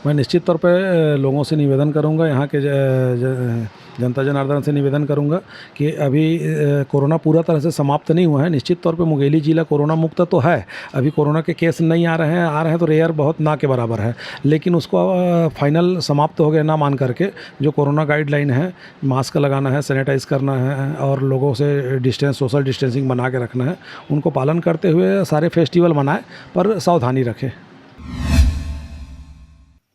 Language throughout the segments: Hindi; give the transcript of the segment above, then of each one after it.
मैं निश्चित तौर पे लोगों से निवेदन करूंगा, यहाँ के जनता जनार्दन से निवेदन करूंगा कि अभी कोरोना पूरा तरह से समाप्त नहीं हुआ है। निश्चित तौर पे मुंगेली ज़िला कोरोना मुक्त तो है, अभी कोरोना के केस नहीं आ रहे हैं तो रेयर बहुत ना के बराबर है, लेकिन उसको फाइनल समाप्त हो गया ना मान करके जो कोरोना गाइडलाइन है, मास्क लगाना है, सैनिटाइज़ करना है और लोगों से सोशल डिस्टेंसिंग बना के रखना है, उनको पालन करते हुए सारे फेस्टिवल मनाएं, पर सावधानी रखें।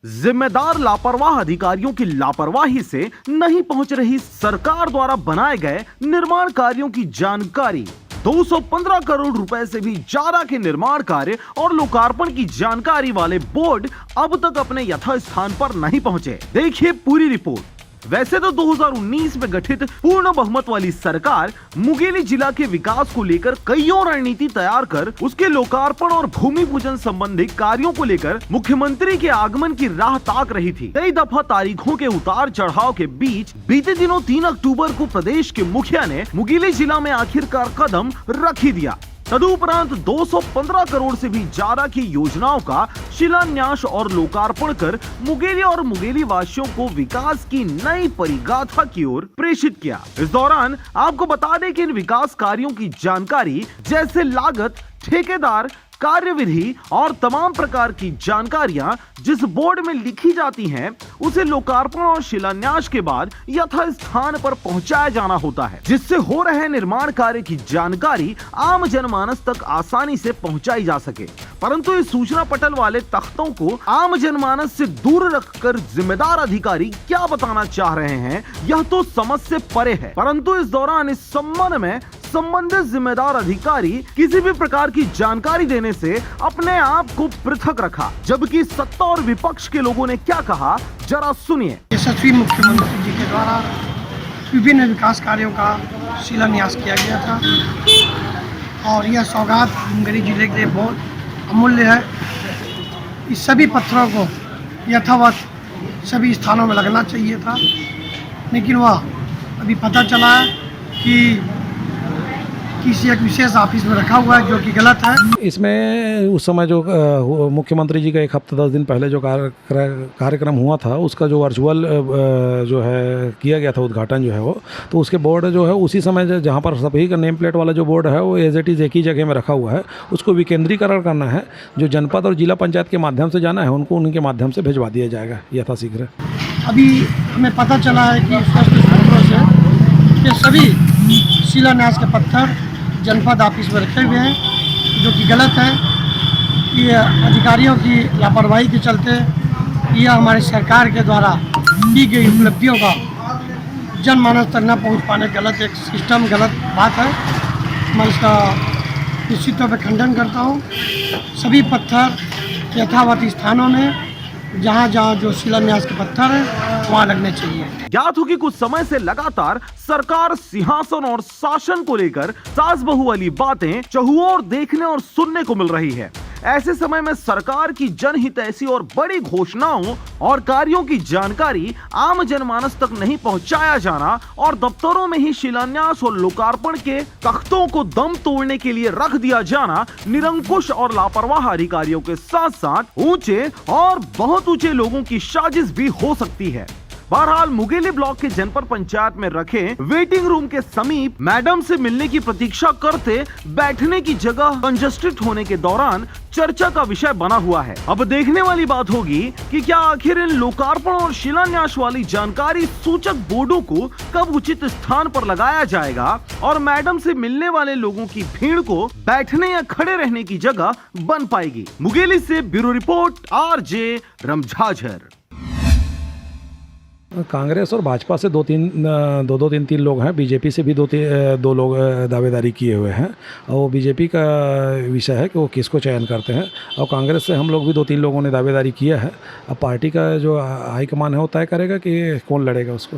जिम्मेदार लापरवाह अधिकारियों की लापरवाही से नहीं पहुंच रही सरकार द्वारा बनाए गए निर्माण कार्यों की जानकारी। 215 करोड़ रुपए से भी ज्यादा के निर्माण कार्य और लोकार्पण की जानकारी वाले बोर्ड अब तक अपने यथास्थान पर नहीं पहुंचे। देखिए पूरी रिपोर्ट। वैसे तो 2019 में गठित पूर्ण बहुमत वाली सरकार मुंगेली जिला के विकास को लेकर कई और रणनीति तैयार कर उसके लोकार्पण और भूमि पूजन संबंधी कार्यों को लेकर मुख्यमंत्री के आगमन की राह ताक रही थी। कई दफा तारीखों के उतार चढ़ाव के बीच बीते दिनों 3 अक्टूबर को प्रदेश के मुखिया ने मुंगेली जिला में आखिरकार कदम रख ही दिया। तदुपरांत 215 करोड़ से भी ज्यादा की योजनाओं का शिलान्यास और लोकार्पण कर मुंगेली और मुंगेली वासियों को विकास की नई परिगाथा की ओर प्रेषित किया। इस दौरान आपको बता दें कि इन विकास कार्यों की जानकारी जैसे लागत, ठेकेदार, कार्यविधि और तमाम प्रकार की जानकारियां जिस बोर्ड में लिखी जाती हैं, उसे लोकार्पण और शिलान्यास के बाद यथास्थान पर पहुंचाया जाना होता है, जिससे हो रहे निर्माण कार्य की जानकारी आम जनमानस तक आसानी से पहुंचाई जा सके। परंतु इस सूचना पटल वाले तख्तों को आम जनमानस से दूर रखकर जिम्मेदार अधिकारी क्या बताना चाह रहे हैं, यह तो समझ से परे है। परंतु इस दौरान इस संबंध में संबंधित जिम्मेदार अधिकारी किसी भी प्रकार की जानकारी देने से अपने आप को पृथक रखा, जबकि सत्ता और विपक्ष के लोगों ने क्या कहा, जरा सुनिए। यशस्वी मुख्यमंत्री जी के द्वारा विभिन्न विकास कार्यों का शिलान्यास किया गया था और यह सौगात मुंगेली जिले के लिए बहुत अमूल्य है। इस सभी पत्थरों को यथावत सभी स्थानों में लगना चाहिए था, लेकिन वह अभी पता चला है कि किसी एक विशेष ऑफिस में रखा हुआ है, जो कि गलत है। इसमें उस समय जो मुख्यमंत्री जी का 1 हफ्ता 10 दिन पहले जो कार्यक्रम हुआ था, उसका जो वर्चुअल जो है किया गया था उद्घाटन जो है वो, तो उसके बोर्ड जो है उसी समय जहाँ पर सभी का नेम प्लेट वाला जो बोर्ड है वो एज इट इज़ एक ही जगह में रखा हुआ है। उसको विकेंद्रीकरण करना है, जो जनपद और जिला पंचायत के माध्यम से जाना है उनको उनके माध्यम से भिजवा दिया जाएगा यथाशीघ्र। अभी हमें पता चला है कि स्पष्ट सूत्रों से ये सभी शिलान्यास के पत्थर जनपद ऑफिस में रखे हुए हैं, जो कि गलत है। ये अधिकारियों की लापरवाही के चलते यह हमारी सरकार के द्वारा की गई उपलब्धियों का जनमानस तक न पहुँच पाने गलत एक सिस्टम, गलत बात है। मैं इसका निश्चित तौर पर खंडन करता हूँ। सभी पत्थर यथावत स्थानों में जहाँ जहाँ जो शिलान्यास के पत्थर हैं वहाँ लगने चाहिए। ज्ञात हो कि कुछ समय से लगातार सरकार सिंहासन और शासन को लेकर सास बहू वाली बातें चहुओर देखने और सुनने को मिल रही है। ऐसे समय में सरकार की जनहितैषी और बड़ी घोषणाओं और कार्यों की जानकारी आम जनमानस तक नहीं पहुंचाया जाना और दफ्तरों में ही शिलान्यास और लोकार्पण के तख्तों को दम तोड़ने के लिए रख दिया जाना निरंकुश और लापरवाह अधिकारियों के साथ साथ ऊंचे और बहुत ऊंचे लोगों की साजिश भी हो सकती है। बहरहाल मुंगेली ब्लॉक के जनपद पंचायत में रखे वेटिंग रूम के समीप मैडम से मिलने की प्रतीक्षा करते बैठने की जगह कंजस्टेड होने के दौरान चर्चा का विषय बना हुआ है। अब देखने वाली बात होगी कि क्या आखिर इन लोकार्पण और शिलान्यास वाली जानकारी सूचक बोर्डों को कब उचित स्थान पर लगाया जाएगा और मैडम से मिलने वाले लोगों की भीड़ को बैठने या खड़े रहने की जगह बन पाएगी। मुंगेली से ब्यूरो रिपोर्ट RJ रमझाझर। कांग्रेस और भाजपा से दो तीन लोग हैं, बीजेपी से भी दो लोग दावेदारी किए हुए हैं और वो बीजेपी का विषय है कि वो किसको चयन करते हैं, और कांग्रेस से हम लोग भी 2-3 लोगों ने दावेदारी किया है। अब पार्टी का जो हाईकमान है वो तय करेगा कि कौन लड़ेगा उसको।